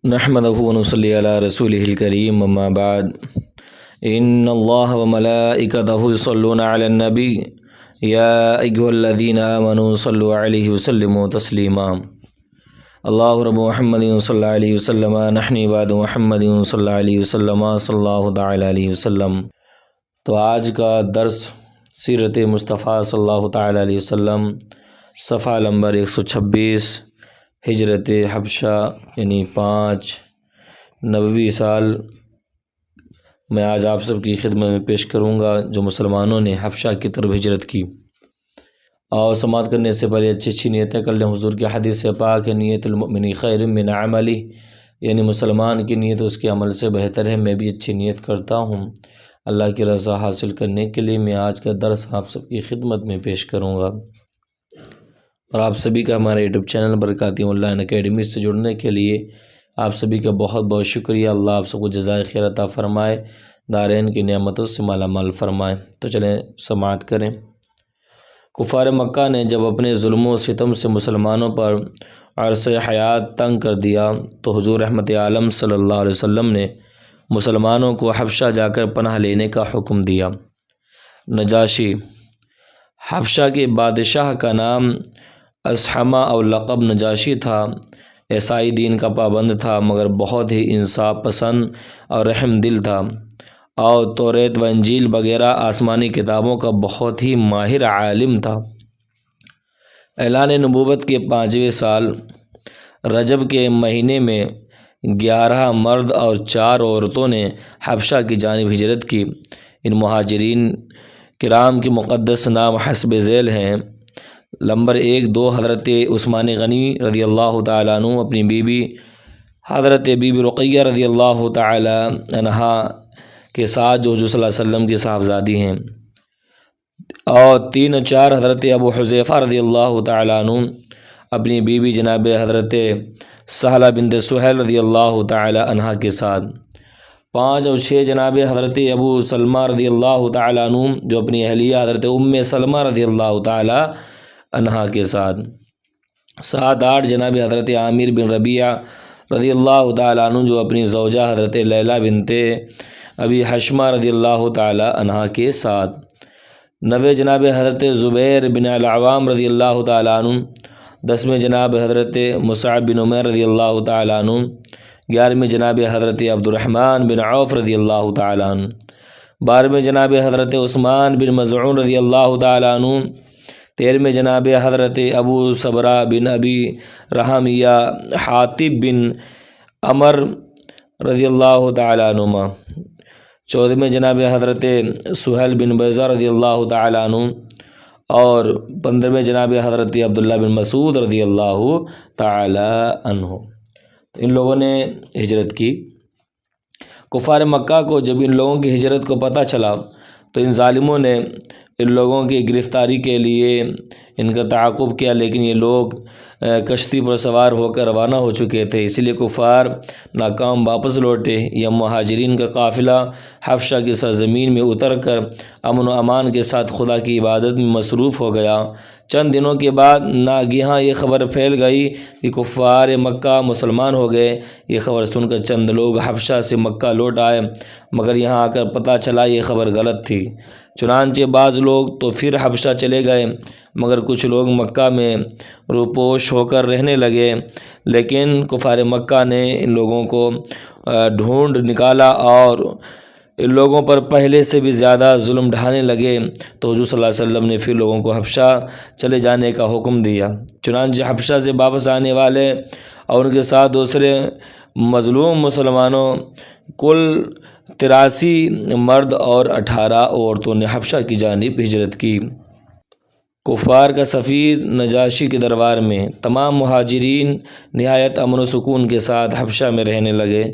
نحمدہ ونصلی علی رسولہ الکریم اما بعد ان اللہ وملائکتہ یصلون علی النبی یا ایھا الذین آمنوا صلوا علیہ وسلموا تسلیما اللہ رب محمد صلی اللہ علیہ وسلم نحن عباد محمد صلی اللہ علیہ وسلم صلی اللہ تعالی علیہ وسلم۔ تو آج کا درس سیرت مصطفیٰ صلی اللہ تعالی علیہ وسلم، صفحہ نمبر 126، ہجرت حبشہ یعنی 5 نبوی سال میں آج آپ سب کی خدمت میں پیش کروں گا جو مسلمانوں نے حبشہ کی طرف ہجرت کی۔ اور سماعت کرنے سے پہلے اچھی نیتیں کر لیں۔ حضور کے حدیث سے پاک ہے نیت المؤمن خیر من عملی، یعنی مسلمان کی نیت اس کے عمل سے بہتر ہے۔ میں بھی اچھی نیت کرتا ہوں اللہ کی رضا حاصل کرنے کے لیے میں آج کا درس آپ سب کی خدمت میں پیش کروں گا۔ اور آپ سبھی کا ہمارے YouTube channel Barkati online academy سے جڑنے کے لیے آپ سبھی کا بہت بہت شکریہ۔ اللہ آپ سب کو جزائے خیر عطا فرمائے، دارین کی نعمتوں سے مالا مال فرمائے۔ تو چلیں سماعت کریں۔ کفار مکہ نے جب اپنے ظلم و ستم سے مسلمانوں پر عرصہ حیات تنگ کر دیا تو حضور رحمت عالم صلی اللہ علیہ وسلم نے مسلمانوں کو حبشہ جا کر پناہ لینے کا حکم دیا۔ نجاشی، حبشہ کے بادشاہ کا نام اسحمہ اور لقب نجاشی تھا۔ عیسائی دین کا پابند تھا مگر بہت ہی انصاف پسند اور رحم دل تھا، اور توریت و انجیل وغیرہ آسمانی کتابوں کا بہت ہی ماہر عالم تھا۔ اعلان نبوت کے 5ویں سال رجب کے مہینے میں 11 مرد اور 4 عورتوں نے حبشہ کی جانب ہجرت کی۔ ان مہاجرین کرام کے مقدس نام حسب ذیل ہیں۔ نمبر 1 حضرت عثمان غنی رضی اللہ تعالیٰ عنہ اپنی بیوی حضرت بی بی رقیہ رضی اللہ تعالیٰ عنہا کے ساتھ جو حضور صلی اللہ علیہ وسلم کی صاحبزادی ہیں، اور 3 اور 4 حضرت ابو حذیفہ رضی اللہ تعالیٰ عنہ اپنی بیوی جناب حضرت سہلہ بنت سہیل رضی اللہ تعالیٰ عنہا کے ساتھ، 5 اور 6 جناب حضرت ابو سلمہ رضی اللہ تعالیٰ عنہ جو اپنی اہلیہ حضرت سلمہ رضی اللہ تعالیٰ عنہا کے ساتھ، 7 8 جناب حضرت عامر بن ربیعہ رضی اللہ تعالیٰ عنہ جو اپنی زوجہ حضرت لیلہ بنت ابی حشمہ رضی اللہ تعالیٰ عنہا کے ساتھ، 9 جناب حضرت زبیر بن العوام رضی اللہ تعالیٰ عنہ، 10 جناب حضرت مصعب بن عمیر رضی اللہ تعالیٰ عنہ، 11 جناب حضرت عبد الرحمن بن عوف رضی اللہ تعالیٰ عنہ، 12 جناب حضرت عثمان بن مظعون رضی اللہ تعالیٰ عنہ، 13 جناب حضرت ابو صبرہ بن ابی رحمیہ حاطب بن عمر رضی اللہ تعالیٰ عنہما، 14 جناب حضرت سہیل بن بیضہ رضی اللہ تعالیٰ عنہ، اور 15 جناب حضرت عبداللہ بن مسعود رضی اللہ تعالیٰ عنہ۔ ان لوگوں نے ہجرت کی۔ کفار مکہ کو جب ان لوگوں کی ہجرت کو پتہ چلا تو ان ظالموں نے ان لوگوں کی گرفتاری کے لیے ان کا تعاقب کیا، لیکن یہ لوگ کشتی پر سوار ہو کر روانہ ہو چکے تھے، اسی لیے کفار ناکام واپس لوٹے۔ یہ مہاجرین کا قافلہ حبشہ کی سرزمین میں اتر کر امن و امان کے ساتھ خدا کی عبادت میں مصروف ہو گیا۔ چند دنوں کے بعد ناگہاں یہ خبر پھیل گئی کہ کفار مکہ مسلمان ہو گئے۔ یہ خبر سن کر چند لوگ حبشہ سے مکہ لوٹ آئے، مگر یہاں آ کر پتہ چلا یہ خبر غلط تھی۔ چنانچہ بعض لوگ تو پھر حبشہ چلے گئے، مگر کچھ لوگ مکہ میں روپوش ہو کر رہنے لگے۔ لیکن کفار مکہ نے ان لوگوں کو ڈھونڈ نکالا اور ان لوگوں پر پہلے سے بھی زیادہ ظلم ڈھانے لگے، تو حضور صلی اللہ علیہ وسلم نے پھر لوگوں کو حبشہ چلے جانے کا حکم دیا۔ چنانچہ حبشہ سے واپس آنے والے اور ان کے ساتھ دوسرے مظلوم مسلمانوں کل 83 مرد اور 18 عورتوں نے حبشہ کی جانب ہجرت کی۔ کفار کا سفیر نجاشی کے دربار میں تمام مہاجرین نہایت امن و سکون کے ساتھ حبشہ میں رہنے لگے،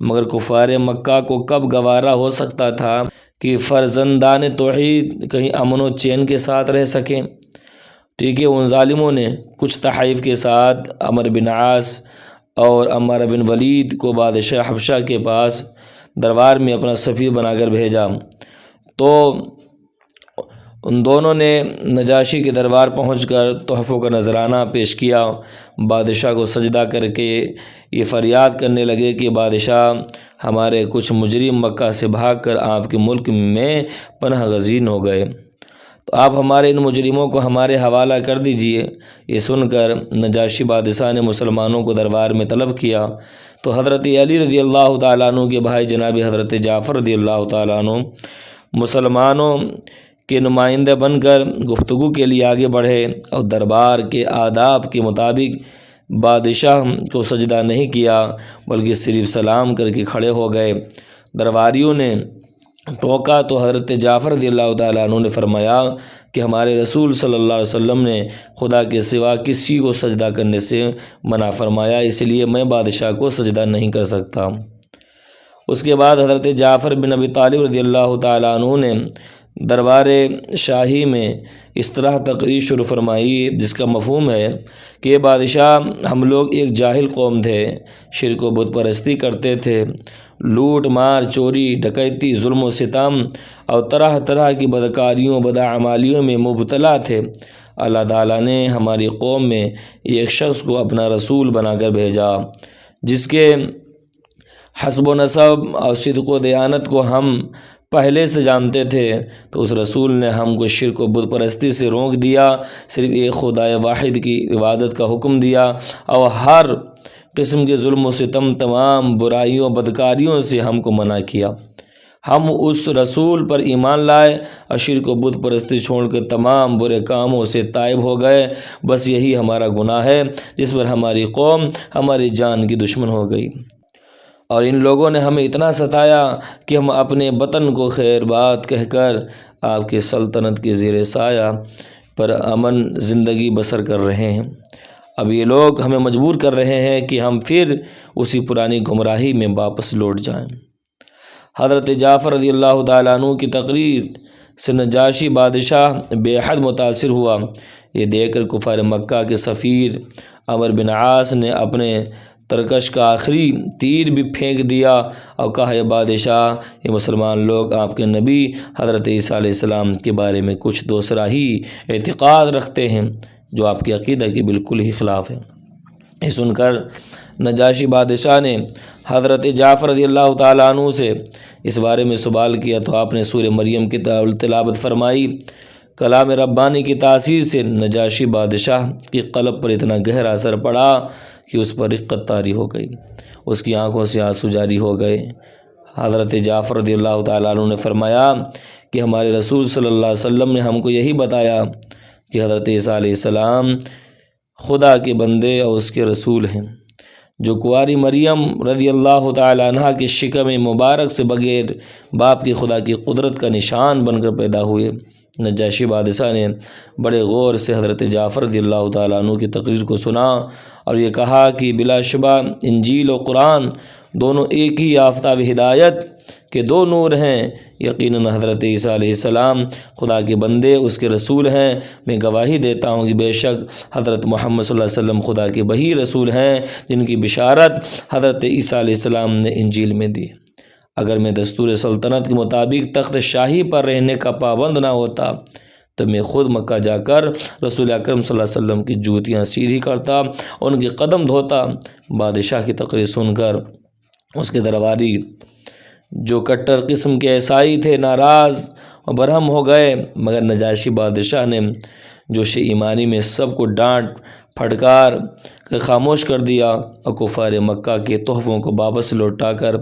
مگر کفار مکہ کو کب گوارا ہو سکتا تھا کہ فرزندان توحید کہیں امن و چین کے ساتھ رہ سکیں۔ ٹھیک ہے، ان ظالموں نے کچھ تحائف کے ساتھ عمرو بن عاص اور عمار بن ولید کو بادشاہ حبشہ کے پاس دربار میں اپنا سفیر بنا کر بھیجا، تو ان دونوں نے نجاشی کے دربار پہنچ کر تحفوں کا نذرانہ پیش کیا۔ بادشاہ کو سجدہ کر کے یہ فریاد کرنے لگے کہ بادشاہ، ہمارے کچھ مجرم مکہ سے بھاگ کر آپ کے ملک میں پناہ گزین ہو گئے، تو آپ ہمارے ان مجرموں کو ہمارے حوالہ کر دیجئے۔ یہ سن کر نجاشی بادشاہ نے مسلمانوں کو دربار میں طلب کیا، تو حضرت علی رضی اللہ تعالیٰ عنہ کے بھائی جناب حضرت جعفر رضی اللہ تعالیٰ عنہ مسلمانوں کے نمائندے بن کر گفتگو کے لیے آگے بڑھے، اور دربار کے آداب کے مطابق بادشاہ کو سجدہ نہیں کیا، بلکہ صرف سلام کر کے کھڑے ہو گئے۔ درباریوں نے ٹوکا تو حضرت جعفر رضی اللہ تعالیٰ عنہ نے فرمایا کہ ہمارے رسول صلی اللہ علیہ وسلم نے خدا کے سوا کسی کو سجدہ کرنے سے منع فرمایا، اس لیے میں بادشاہ کو سجدہ نہیں کر سکتا۔ اس کے بعد حضرت جعفر بن ابی طالب رضی اللہ تعالیٰ عنہ نے دربار شاہی میں اس طرح تقریر شروع فرمائی، جس کا مفہوم ہے کہ بادشاہ، ہم لوگ ایک جاہل قوم تھے، شرک و بت پرستی کرتے تھے، لوٹ مار، چوری، ڈکیتی، ظلم و ستم اور طرح طرح کی بدکاریوں بداعمالیوں میں مبتلا تھے۔ اللہ تعالیٰ نے ہماری قوم میں ایک شخص کو اپنا رسول بنا کر بھیجا، جس کے حسب و نسب اور صدق و دیانت کو ہم پہلے سے جانتے تھے، تو اس رسول نے ہم کو شرک و بت پرستی سے روک دیا، صرف ایک خدائے واحد کی عبادت کا حکم دیا، اور ہر قسم کے ظلم و ستم، تمام برائیوں بدکاریوں سے ہم کو منع کیا۔ ہم اس رسول پر ایمان لائے اور شرک و بت پرستی چھوڑ کر تمام برے کاموں سے تائب ہو گئے۔ بس یہی ہمارا گناہ ہے جس پر ہماری قوم ہماری جان کی دشمن ہو گئی، اور ان لوگوں نے ہمیں اتنا ستایا کہ ہم اپنے وطن کو خیر بات کہہ کر آپ کی سلطنت کے زیر سایہ پر امن زندگی بسر کر رہے ہیں۔ اب یہ لوگ ہمیں مجبور کر رہے ہیں کہ ہم پھر اسی پرانی گمراہی میں واپس لوٹ جائیں۔ حضرت جعفر رضی اللہ تعالیٰ عنہ کی تقریر سے نجاشی بادشاہ بے حد متاثر ہوا۔ یہ دیکھ کر کفار مکہ کے سفیر عمرو بن عاص نے اپنے ترکش کا آخری تیر بھی پھینک دیا اور کہا، یہ بادشاہ، یہ مسلمان لوگ آپ کے نبی حضرت عیسیٰ علیہ السلام کے بارے میں کچھ دوسرا ہی اعتقاد رکھتے ہیں، جو آپ کے عقیدہ کے بالکل ہی خلاف ہے۔ یہ سن کر نجاشی بادشاہ نے حضرت جعفر رضی اللہ تعالیٰ عنہ سے اس بارے میں سوال کیا، تو آپ نے سورہ مریم کی تلاوت فرمائی۔ کلام ربانی کی تاثیر سے نجاشی بادشاہ کی قلب پر اتنا گہرا اثر پڑا کہ اس پر رقت طاری ہو گئی، اس کی آنکھوں سے آنسو جاری ہو گئے۔ حضرت جعفر رضی اللہ تعالیٰ عنہ نے فرمایا کہ ہمارے رسول صلی اللہ علیہ وسلم نے ہم کو یہی بتایا کہ حضرت عیسیٰ علیہ السلام خدا کے بندے اور اس کے رسول ہیں، جو کنواری مریم رضی اللہ تعالیٰ عنہ کے شکم مبارک سے بغیر باپ کی خدا کی قدرت کا نشان بن کر پیدا ہوئے۔ نجاشی بادشاہ نے بڑے غور سے حضرت جعفر رضی اللہ تعالیٰ عنہ کی تقریر کو سنا اور یہ کہا کہ بلا شبہ انجیل و قرآن دونوں ایک ہی آفتاب ہدایت کے دو نور ہیں۔ یقیناً حضرت عیسیٰ علیہ السلام خدا کے بندے، اس کے رسول ہیں۔ میں گواہی دیتا ہوں کہ بے شک حضرت محمد صلی اللہ علیہ وسلم خدا کے وہی رسول ہیں جن کی بشارت حضرت عیسیٰ علیہ السلام نے انجیل میں دی۔ اگر میں دستور سلطنت کے مطابق تخت شاہی پر رہنے کا پابند نہ ہوتا تو میں خود مکہ جا کر رسول اکرم صلی اللہ علیہ وسلم کی جوتیاں سیدھی کرتا، ان کے قدم دھوتا۔ بادشاہ کی تقریر سن کر اس کے درباری، جو کٹر قسم کے عیسائی تھے، ناراض اور برہم ہو گئے، مگر نجاشی بادشاہ نے جوش ایمانی میں سب کو ڈانٹ پھٹکار کر خاموش کر دیا اور کفار مکہ کے تحفوں کو واپس لوٹا کر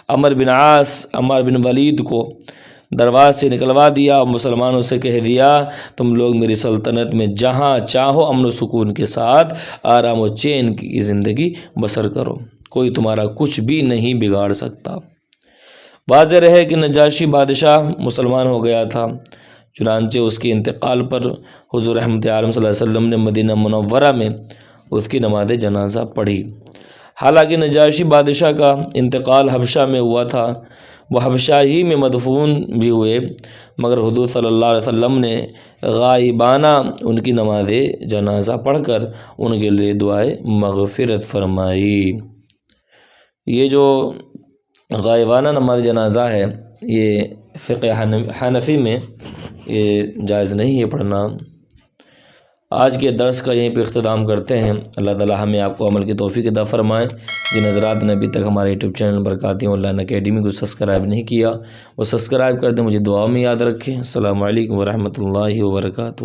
عمرو بن عاص، عمار بن ولید کو دربار سے نکلوا دیا اور مسلمانوں سے کہہ دیا، تم لوگ میری سلطنت میں جہاں چاہو امن و سکون کے ساتھ آرام و چین کی زندگی بسر کرو، کوئی تمہارا کچھ بھی نہیں بگاڑ سکتا۔ واضح رہے کہ نجاشی بادشاہ مسلمان ہو گیا تھا، چنانچہ اس کے انتقال پر حضور رحمت عالم صلی اللہ علیہ وسلم نے مدینہ منورہ میں اس کی نماز جنازہ پڑھی۔ حالانکہ نجاشی بادشاہ کا انتقال حبشہ میں ہوا تھا، وہ حبشہ ہی میں مدفون بھی ہوئے، مگر حضور صلی اللہ علیہ وسلم نے غائبانہ ان کی نماز جنازہ پڑھ کر ان کے لیے دعائے مغفرت فرمائی۔ یہ جو غائبانہ نماز جنازہ ہے، یہ فقہ حنفی میں یہ جائز نہیں ہے پڑھنا۔ آج کے درس کا یہیں پہ اختتام کرتے ہیں۔ اللہ تعالی ہمیں آپ کو عمل کی توفیق عطا فرمائے۔ جن حضرات نے ابھی تک ہمارے YouTube channel Barkati online academy کو سبسکرائب نہیں کیا وہ سبسکرائب کر دیں، مجھے دعاؤں میں یاد رکھیں۔ السلام علیکم ورحمۃ اللہ وبرکاتہ۔